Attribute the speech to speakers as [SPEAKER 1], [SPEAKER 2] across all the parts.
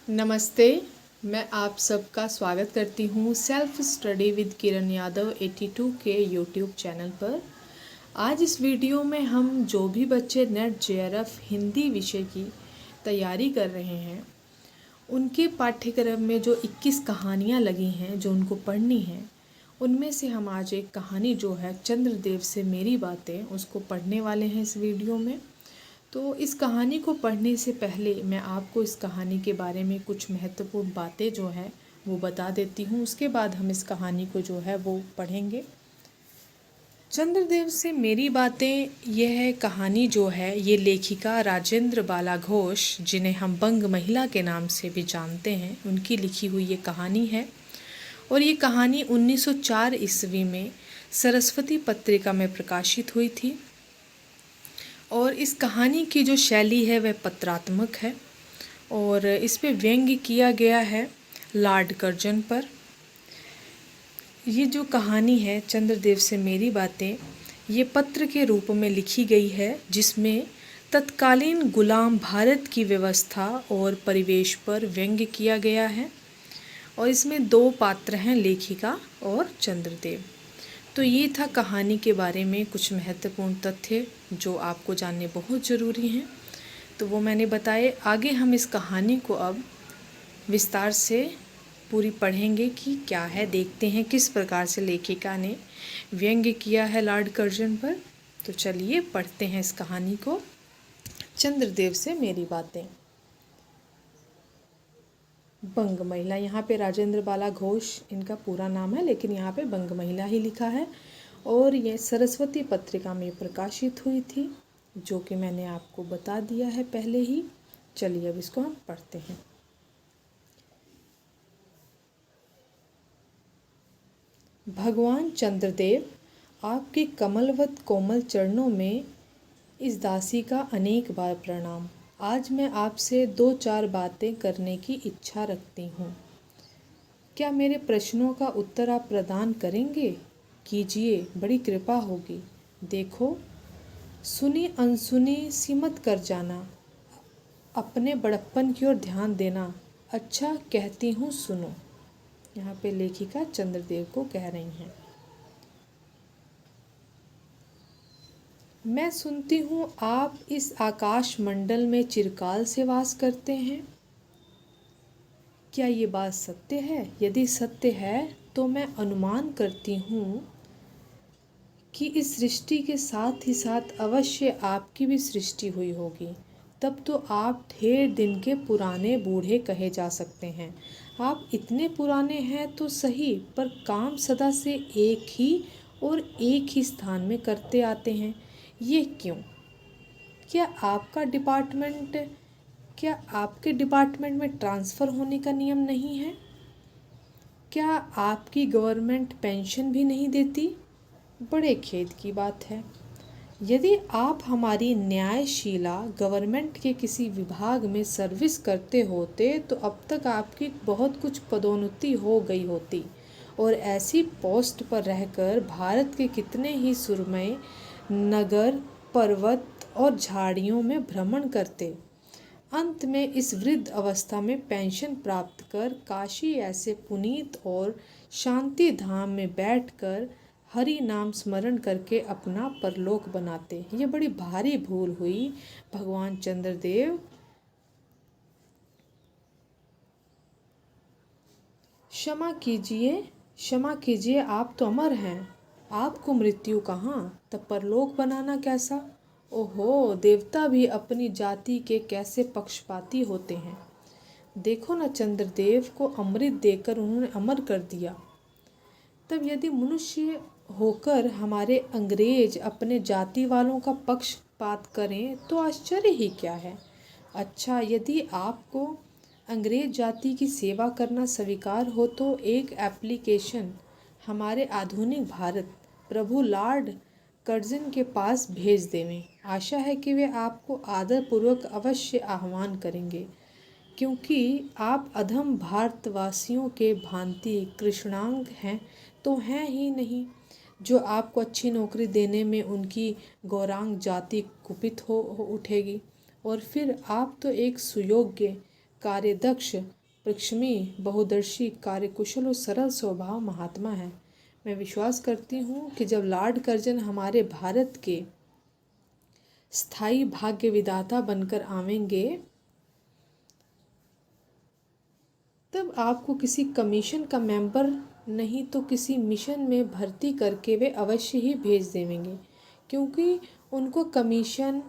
[SPEAKER 1] नमस्ते। मैं आप सबका स्वागत करती हूँ self study with Kiran Yadav 82 के यूट्यूब चैनल पर। आज इस वीडियो में हम जो भी बच्चे नेट जेआरएफ हिंदी विषय की तैयारी कर रहे हैं उनके पाठ्यक्रम में जो 21 कहानियाँ लगी हैं जो उनको पढ़नी हैं, उनमें से हम आज एक कहानी जो है चंद्रदेव से मेरी बातें उसको पढ़ने वाले हैं इस वीडियो में। तो इस कहानी को पढ़ने से पहले मैं आपको इस कहानी के बारे में कुछ महत्वपूर्ण बातें जो है वो बता देती हूँ। उसके बाद हम इस कहानी को जो है वो पढ़ेंगे। चंद्रदेव से मेरी बातें यह कहानी जो है ये लेखिका राजेंद्र बाला घोष, जिन्हें हम बंग महिला के नाम से भी जानते हैं, उनकी लिखी हुई ये कहानी है। और ये कहानी 1904 ईस्वी में सरस्वती पत्रिका में प्रकाशित हुई थी। और इस कहानी की जो शैली है वह पत्रात्मक है और इस पे व्यंग्य किया गया है लॉर्ड कर्जन पर। ये जो कहानी है चंद्रदेव से मेरी बातें, ये पत्र के रूप में लिखी गई है जिसमें तत्कालीन गुलाम भारत की व्यवस्था और परिवेश पर व्यंग्य किया गया है। और इसमें दो पात्र हैं, लेखिका और चंद्रदेव। तो ये था कहानी के बारे में कुछ महत्वपूर्ण तथ्य जो आपको जानने बहुत ज़रूरी हैं, तो वो मैंने बताए। आगे हम इस कहानी को अब विस्तार से पूरी पढ़ेंगे कि क्या है, देखते हैं किस प्रकार से लेखिका ने व्यंग्य किया है लॉर्ड कर्जन पर। तो चलिए पढ़ते हैं इस कहानी को, चंद्रदेव से मेरी बातें। बंग महिला, यहाँ पे राजेंद्र बाला घोष इनका पूरा नाम है, लेकिन यहाँ पे बंग महिला ही लिखा है। और ये सरस्वती पत्रिका में प्रकाशित हुई थी, जो कि मैंने आपको बता दिया है पहले ही। चलिए अब इसको हम पढ़ते हैं। भगवान चंद्रदेव, आपके कमलवत कोमल चरणों में इस दासी का अनेक बार प्रणाम। आज मैं आपसे 2-4 बातें करने की इच्छा रखती हूँ। क्या मेरे प्रश्नों का उत्तर आप प्रदान करेंगे? कीजिए, बड़ी कृपा होगी। देखो, सुनी अनसुनी सी मत कर जाना, अपने बड़प्पन की ओर ध्यान देना। अच्छा कहती हूँ सुनो। यहाँ पे लेखिका चंद्रदेव को कह रही हैं। मैं सुनती हूँ आप इस आकाश मंडल में चिरकाल से वास करते हैं। क्या ये बात सत्य है? यदि सत्य है तो मैं अनुमान करती हूँ कि इस सृष्टि के साथ ही साथ अवश्य आपकी भी सृष्टि हुई होगी। तब तो आप ढेर दिन के पुराने बूढ़े कहे जा सकते हैं। आप इतने पुराने हैं तो सही, पर काम सदा से एक ही और एक ही स्थान में करते आते हैं। ये क्यों? क्या आपके डिपार्टमेंट में ट्रांसफ़र होने का नियम नहीं है? क्या आपकी गवर्नमेंट पेंशन भी नहीं देती? बड़े खेद की बात है। यदि आप हमारी न्यायशीला गवर्नमेंट के किसी विभाग में सर्विस करते होते तो अब तक आपकी बहुत कुछ पदोन्नति हो गई होती और ऐसी पोस्ट पर रहकर भारत के कितने ही सुरमय नगर, पर्वत और झाड़ियों में भ्रमण करते। अंत में इस वृद्ध अवस्था में पेंशन प्राप्त कर काशी ऐसे पुनीत और शांति धाम में बैठकर हरि नाम स्मरण करके अपना परलोक बनाते। ये बड़ी भारी भूल हुई भगवान चंद्रदेव। क्षमा कीजिए, क्षमा कीजिए, आप तो अमर हैं। आपको मृत्यु कहाँ, तब परलोक बनाना कैसा? ओहो, देवता भी अपनी जाति के कैसे पक्षपाती होते हैं। देखो न, चंद्रदेव को अमृत देकर उन्होंने अमर कर दिया। तब यदि मनुष्य होकर हमारे अंग्रेज अपने जाति वालों का पक्षपात करें तो आश्चर्य ही क्या है। अच्छा, यदि आपको अंग्रेज जाति की सेवा करना स्वीकार हो तो एक एप्लीकेशन हमारे आधुनिक भारत प्रभु लॉर्ड कर्जन के पास भेज देवें। आशा है कि वे आपको आदरपूर्वक अवश्य आह्वान करेंगे, क्योंकि आप अधम भारतवासियों के भांति कृष्णांग हैं तो हैं ही नहीं, जो आपको अच्छी नौकरी देने में उनकी गौरांग जाति कुपित हो उठेगी। और फिर आप तो एक सुयोग्य कार्यदक्ष, परिश्रमी, बहुदर्शी, कार्यकुशल और सरल स्वभाव महात्मा है। मैं विश्वास करती हूँ कि जब लॉर्ड कर्जन हमारे भारत के स्थायी भाग्य विधाता बनकर आवेंगे, तब आपको किसी कमीशन का मेंबर नहीं तो किसी मिशन में भर्ती करके वे अवश्य ही भेज देंगे, क्योंकि उनको कमीशन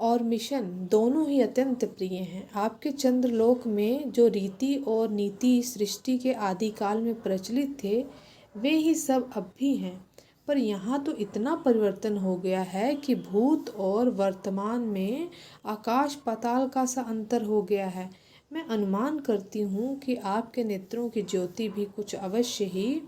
[SPEAKER 1] और मिशन दोनों ही अत्यंत प्रिय हैं। आपके चंद्रलोक में जो रीति और नीति सृष्टि के आदिकाल में प्रचलित थे, वे ही सब अब भी हैं। पर यहाँ तो इतना परिवर्तन हो गया है कि भूत और वर्तमान में आकाश पाताल का सा अंतर हो गया है। मैं अनुमान करती हूँ कि आपके नेत्रों की ज्योति भी कुछ अवश्य ही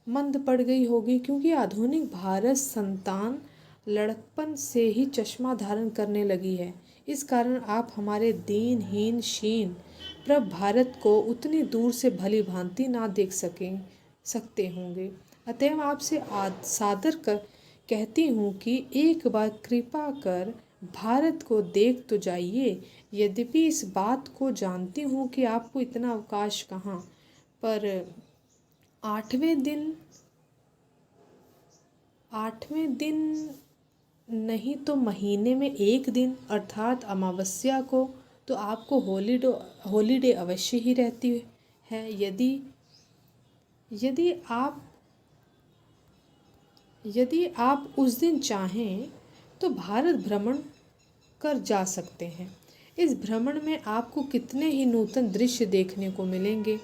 [SPEAKER 1] मंद पड़ गई होगी, क्योंकि आधुनिक भारत संतान लड़कपन से ही चश्मा धारण करने लगी है। इस कारण आप हमारे दीनहीन क्षीण प्रभ भारत को उतनी दूर से भली भांति ना देख सकते होंगे। अतएव आपसे सादर कहती हूँ कि एक बार कृपा कर भारत को देख तो जाइए। यद्यपि इस बात को जानती हूँ कि आपको इतना अवकाश कहाँ, पर आठवें दिन नहीं तो महीने में एक दिन अर्थात अमावस्या को तो आपको हॉलीडे अवश्य ही रहती है। यदि आप उस दिन चाहें तो भारत भ्रमण कर जा सकते हैं। इस भ्रमण में आपको कितने ही नूतन दृश्य देखने को मिलेंगे,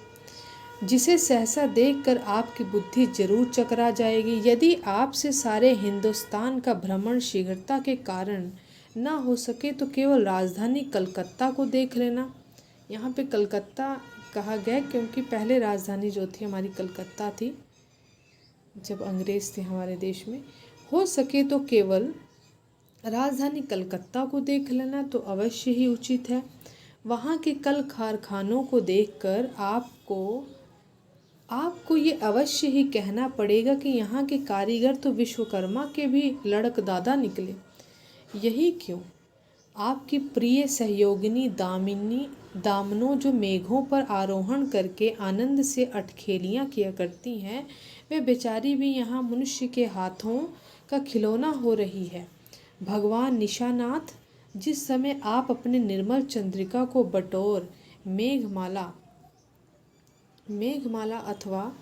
[SPEAKER 1] जिसे सहसा देखकर आपकी बुद्धि जरूर चकरा जाएगी। यदि आपसे सारे हिंदुस्तान का भ्रमण शीघ्रता के कारण ना हो सके तो केवल राजधानी कलकत्ता को देख लेना। यहाँ पे कलकत्ता कहा गया क्योंकि पहले राजधानी जो थी हमारी कलकत्ता थी, जब अंग्रेज़ थे हमारे देश में। हो सके तो केवल राजधानी कलकत्ता को देख लेना तो अवश्य ही उचित है। वहाँ के कल कारखानों को देखकर आपको ये अवश्य ही कहना पड़ेगा कि यहाँ के कारीगर तो विश्वकर्मा के भी लड़कदादा निकले। यही क्यों आपकी प्रिय सहयोगिनी दामनों जो मेघों पर आरोहण करके आनंद से अटखेलियाँ किया करती हैं, वे बेचारी भी यहाँ मनुष्य के हाथों का खिलौना हो रही है। भगवान निशानाथ, जिस समय आप अपने निर्मल चंद्रिका को बटोर मेघमाला अथवा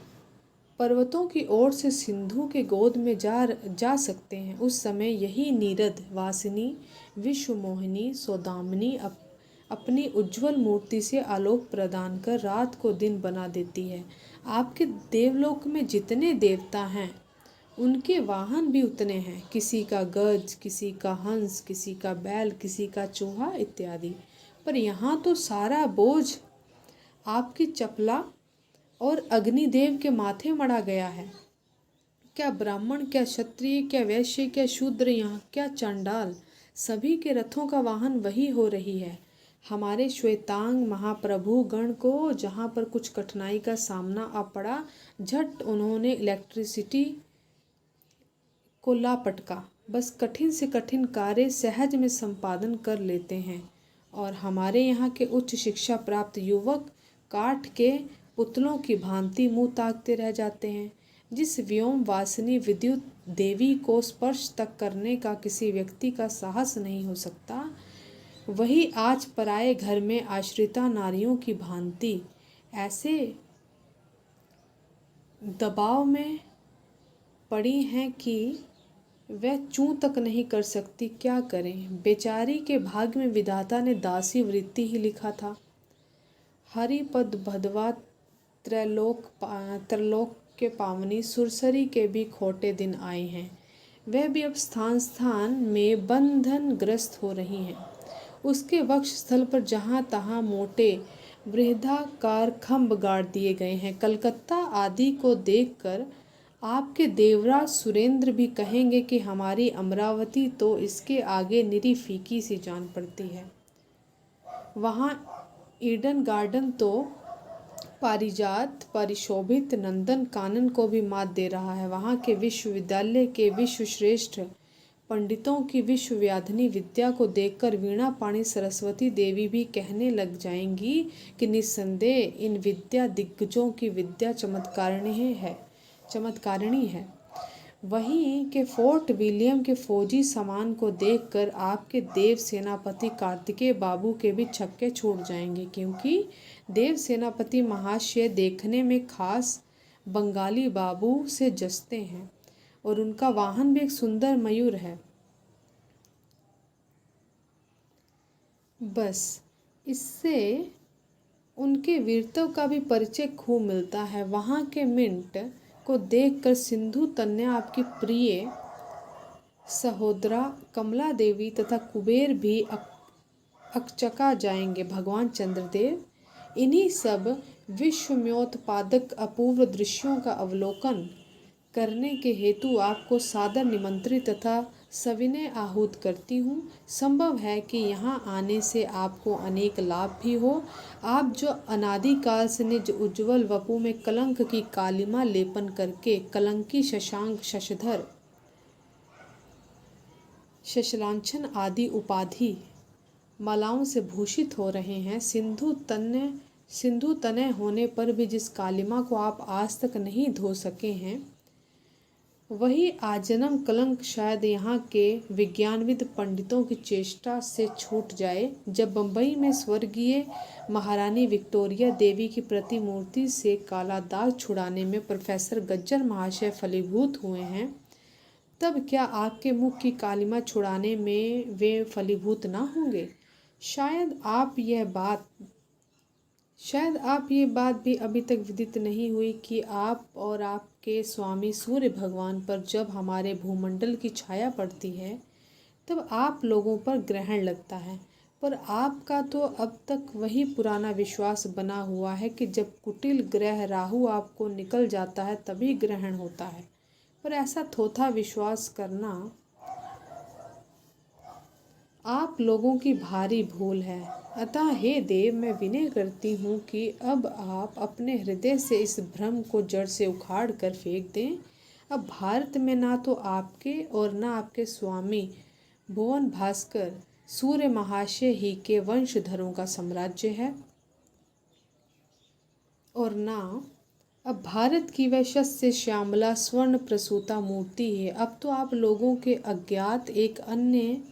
[SPEAKER 1] पर्वतों की ओर से सिंधु के गोद में जा सकते हैं, उस समय यही नीरद वासिनी विश्वमोहिनी सौदामिनी अपनी उज्जवल मूर्ति से आलोक प्रदान कर रात को दिन बना देती है। आपके देवलोक में जितने देवता हैं उनके वाहन भी उतने हैं, किसी का गज, किसी का हंस, किसी का बैल, किसी का चूहा इत्यादि। पर यहाँ तो सारा बोझ आपकी चपला और अग्निदेव के माथे मढ़ा गया है। क्या ब्राह्मण, क्या क्षत्रिय, क्या वैश्य, क्या शूद्र, यहाँ क्या चांडाल, सभी के रथों का वाहन वही हो रही है। हमारे श्वेतांग महाप्रभु गण को जहाँ पर कुछ कठिनाई का सामना आ पड़ा, झट उन्होंने इलेक्ट्रिसिटी को ला पटका। बस कठिन से कठिन कार्य सहज में संपादन कर लेते हैं। और हमारे यहाँ के उच्च शिक्षा प्राप्त युवक काठ के पुतलों की भांति मुंह ताकते रह जाते हैं। जिस व्योम वासिनी विद्युत देवी को स्पर्श तक करने का किसी व्यक्ति का साहस नहीं हो सकता, वही आज पराये घर में आश्रिता नारियों की भांति ऐसे दबाव में पड़ी हैं कि वह चूं तक नहीं कर सकती। क्या करें, बेचारी के भाग्य में विधाता ने दासी वृत्ति ही लिखा था। हरिपद भदवा त्रैलोक के पावनी सुरसरी के भी खोटे दिन आए हैं। वह भी अब स्थान स्थान में बंधन ग्रस्त हो रही हैं। उसके वक्ष स्थल पर जहाँ तहाँ मोटे बृहदाकार खम्भ गाड़ दिए गए हैं। कलकत्ता आदि को देखकर आपके देवराज सुरेंद्र भी कहेंगे कि हमारी अमरावती तो इसके आगे निरी फीकी सी जान पड़ती है। वहाँ ईडन गार्डन तो पारिजात परिशोभित नंदन कानन को भी मात दे रहा है। वहाँ के विश्वविद्यालय के विश्वश्रेष्ठ पंडितों की विश्वव्याधिनी विद्या को देखकर वीणा पाणी सरस्वती देवी भी कहने लग जाएंगी कि निस्संदेह इन विद्या दिग्गजों की विद्या चमत्कारिणी है। वहीं के फोर्ट विलियम के फौजी सामान को देखकर आपके देव सेनापति कार्तिकेय बाबू के भी छक्के छूट जाएंगे, क्योंकि देव सेनापति महाशय देखने में खास बंगाली बाबू से जचते हैं और उनका वाहन भी एक सुंदर मयूर है। बस इससे उनके वीरत्व का भी परिचय खूब मिलता है। वहाँ के मिंट को देखकर सिंधु तन्या आपकी प्रिय सहोदरा कमला देवी तथा कुबेर भी अकचका जाएंगे। भगवान चंद्रदेव इन्हीं सब विश्वम्योत्पादक अपूर्व दृश्यों का अवलोकन करने के हेतु आपको सादर निमंत्रित तथा सविनय आहूत करती हूँ। संभव है कि यहाँ आने से आपको अनेक लाभ भी हो। आप जो अनादिकाल से निज उज्ज्वल वपु में कलंक की कालिमा लेपन करके कलंकी शशांक शशधर शशलांछन आदि उपाधि मालाओं से भूषित हो रहे हैं। सिंधु तनय होने पर भी जिस कालिमा को आप आज तक नहीं धो सके हैं, वही आजन्म कलंक शायद यहाँ के विज्ञानविद पंडितों की चेष्टा से छूट जाए। जब बंबई में स्वर्गीय महारानी विक्टोरिया देवी की प्रतिमूर्ति से काला दाग छुड़ाने में प्रोफेसर गज्जर महाशय फलीभूत हुए हैं, तब क्या आपके मुख की कालिमा छुड़ाने में वे फलीभूत ना होंगे? शायद आप ये बात भी अभी तक विदित नहीं हुई कि आप और आपके स्वामी सूर्य भगवान पर जब हमारे भूमंडल की छाया पड़ती है, तब आप लोगों पर ग्रहण लगता है। पर आपका तो अब तक वही पुराना विश्वास बना हुआ है कि जब कुटिल ग्रह राहु आपको निकल जाता है तभी ग्रहण होता है। पर ऐसा थोथा विश्वास करना आप लोगों की भारी भूल है। अतः हे देव, मैं विनय करती हूँ कि अब आप अपने हृदय से इस भ्रम को जड़ से उखाड़ कर फेंक दें। अब भारत में ना तो आपके और ना आपके स्वामी भुवन भास्कर सूर्य महाशय ही के वंशधरों का साम्राज्य है, और ना अब भारत की वह शस्य श्यामला स्वर्ण प्रसूता मूर्ति है। अब तो आप लोगों के अज्ञात एक अन्य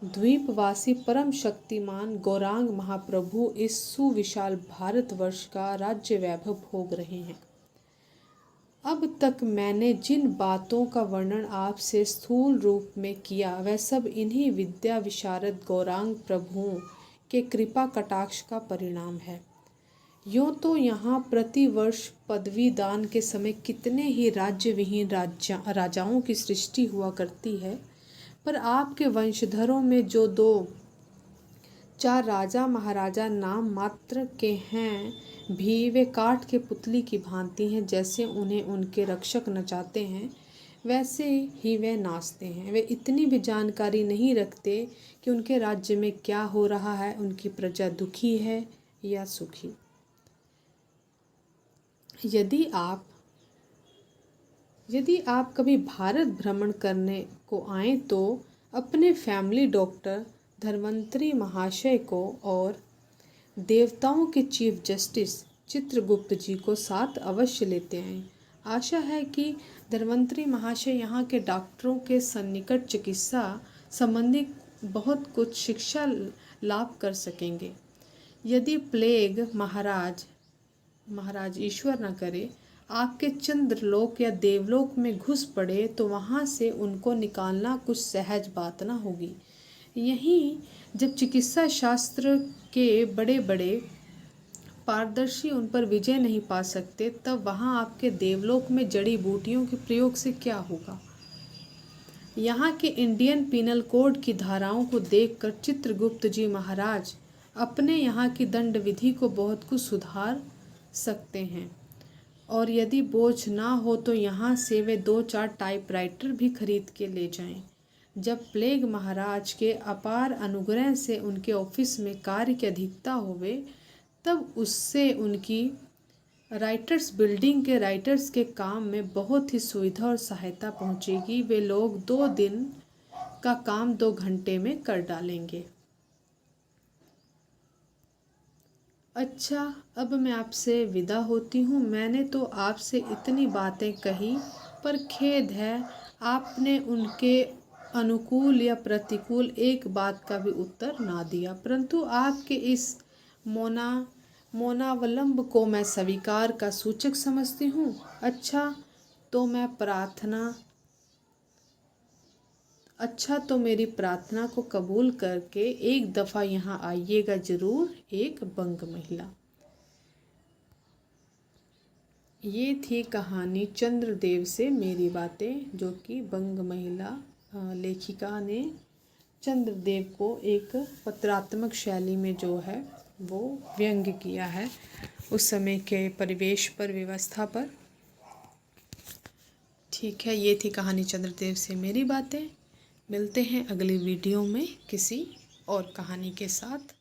[SPEAKER 1] द्वीपवासी परम शक्तिमान गौरांग महाप्रभु इस सुविशाल भारतवर्ष का राज्य वैभव भोग रहे हैं। अब तक मैंने जिन बातों का वर्णन आपसे स्थूल रूप में किया, वह सब इन्हीं विद्या विशारद गौरांग प्रभुओं के कृपा कटाक्ष का परिणाम है। यूँ तो यहाँ प्रतिवर्ष पदवी दान के समय कितने ही राज्य विहीन राजाओं की सृष्टि हुआ करती है, पर आपके वंशधरों में जो 2-4 राजा महाराजा नाम मात्र के हैं भी, वे काठ के पुतली की भांति हैं। जैसे उन्हें उनके रक्षक नचाते हैं, वैसे ही वे नाचते हैं। वे इतनी भी जानकारी नहीं रखते कि उनके राज्य में क्या हो रहा है, उनकी प्रजा दुखी है या सुखी। यदि आप कभी भारत भ्रमण करने को आएँ तो अपने फैमिली डॉक्टर धन्वंतरी महाशय को और देवताओं के चीफ जस्टिस चित्रगुप्त जी को साथ अवश्य लेते आएँ। आशा है कि धन्वंतरी महाशय यहाँ के डॉक्टरों के सन्निकट चिकित्सा संबंधी बहुत कुछ शिक्षा लाभ कर सकेंगे। यदि प्लेग महाराज ईश्वर न करे आपके चंद्रलोक या देवलोक में घुस पड़े, तो वहाँ से उनको निकालना कुछ सहज बात न होगी। यहीं जब चिकित्सा शास्त्र के बड़े बड़े पारदर्शी उन पर विजय नहीं पा सकते, तब वहाँ आपके देवलोक में जड़ी बूटियों के प्रयोग से क्या होगा। यहाँ के इंडियन पिनल कोड की धाराओं को देखकर चित्रगुप्त जी महाराज अपने यहाँ की दंड विधि को बहुत कुछ सुधार सकते हैं, और यदि बोझ ना हो तो यहाँ से वे 2-4 टाइपराइटर भी खरीद के ले जाएं। जब प्लेग महाराज के अपार अनुग्रह से उनके ऑफिस में कार्य की अधिकता होवे, तब उससे उनकी राइटर्स बिल्डिंग के राइटर्स के काम में बहुत ही सुविधा और सहायता पहुंचेगी। वे लोग 2 दिन का काम 2 घंटे में कर डालेंगे। अच्छा, अब मैं आपसे विदा होती हूँ। मैंने तो आपसे इतनी बातें कही, पर खेद है आपने उनके अनुकूल या प्रतिकूल एक बात का भी उत्तर ना दिया। परंतु आपके इस मौना मौनावलंब को मैं स्वीकार का सूचक समझती हूँ। अच्छा, तो मैं प्रार्थना अच्छा तो मेरी प्रार्थना को कबूल करके एक दफ़ा यहाँ आइएगा ज़रूर, एक बंग महिला। ये थी कहानी चंद्रदेव से मेरी बातें, जो कि बंग महिला लेखिका ने चंद्रदेव को एक पत्रात्मक शैली में जो है वो व्यंग्य किया है उस समय के परिवेश पर, व्यवस्था पर। ठीक है, ये थी कहानी चंद्रदेव से मेरी बातें। मिलते हैं अगली वीडियो में किसी और कहानी के साथ।